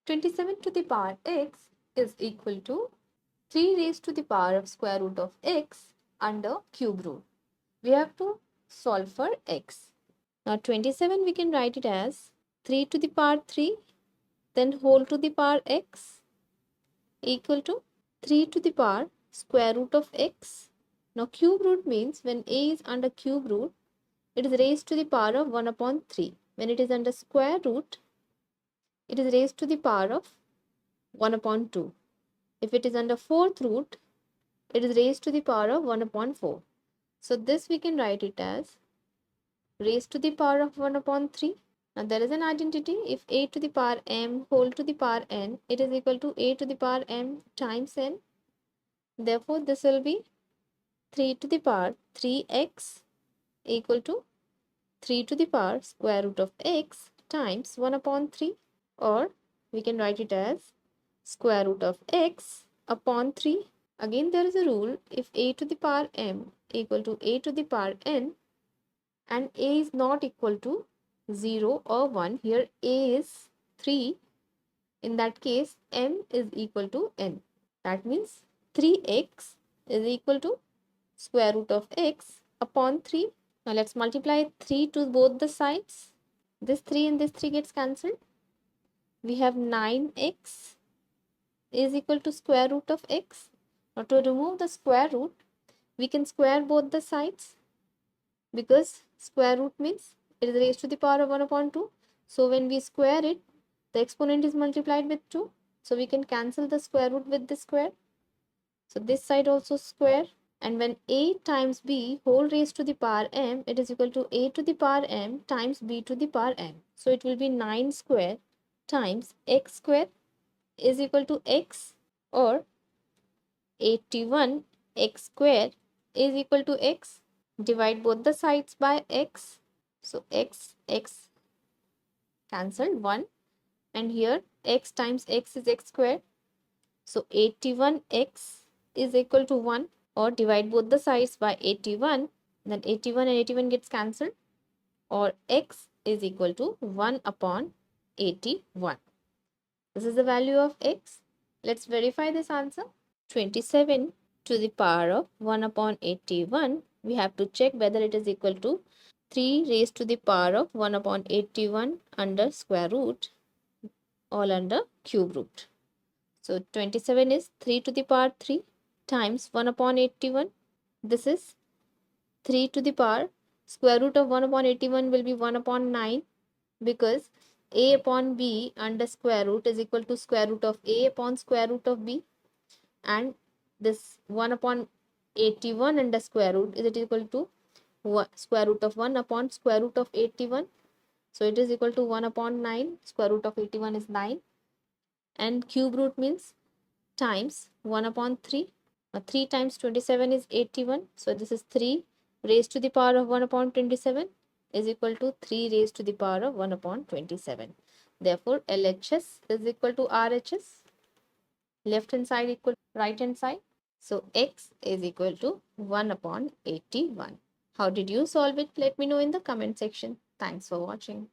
27 to the power x is equal to 3 raised to the power of square root of x under cube root. We have to solve for x. Now 27 we can write it as 3 to the power 3, then whole to the power x equal to 3 to the power square root of x. Now cube root means when a is under cube root, it is raised to the power of 1 upon 3. When it is under square root, it is raised to the power of 1 upon 2. If it is under fourth root, it is raised to the power of 1 upon 4. So this we can write it as raised to the power of 1 upon 3. Now there is an identity. If a to the power m whole to the power n, it is equal to a to the power m times n. Therefore, this will be 3 to the power 3x equal to 3 to the power square root of x times 1 upon 3, or we can write it as square root of x upon 3. Again, there is a rule. If a to the power m equal to a to the power n and a is not equal to 0 or 1, here a is 3, in that case m is equal to n. That means 3x is equal to square root of x upon 3. Now let's multiply 3 to both the sides. This 3 and this 3 gets cancelled. We have 9x is equal to square root of x. Now to remove the square root, we can square both the sides, because square root means it is raised to the power of 1 upon 2. So when we square it, the exponent is multiplied with 2. So we can cancel the square root with the square. So this side also square. And when a times b whole raised to the power m, it is equal to a to the power m times b to the power m. So it will be 9 square times x square is equal to x, or 81 x square is equal to x. Divide both the sides by x. So x cancelled 1, and here x times x is x square. So 81x is equal to 1, or divide both the sides by 81, then 81 and 81 gets cancelled, or x is equal to 1 upon 81. This is the value of x. Let's verify this answer. 27 to the power of 1 upon 81, we have to check whether it is equal to 3 raised to the power of 1 upon 81 under square root, all under cube root. So 27 is 3 to the power 3 times 1 upon 81. This is 3 to the power square root of 1 upon 81 will be 1 upon 9, because a upon b under square root is equal to square root of a upon square root of b, and this 1 upon 81 under square root is it equal to square root of 1 upon square root of 81. So it is equal to 1 upon 9. Square root of 81 is 9, and cube root means times 1 upon 3. 3 times 27 is 81. So this is 3 raised to the power of 1 upon 27 is equal to 3 raised to the power of 1 upon 27. Therefore, LHS is equal to RHS. Left hand side equal to right hand side. So x is equal to 1 upon 81. How did you solve it? Let me know in the comment section. Thanks for watching.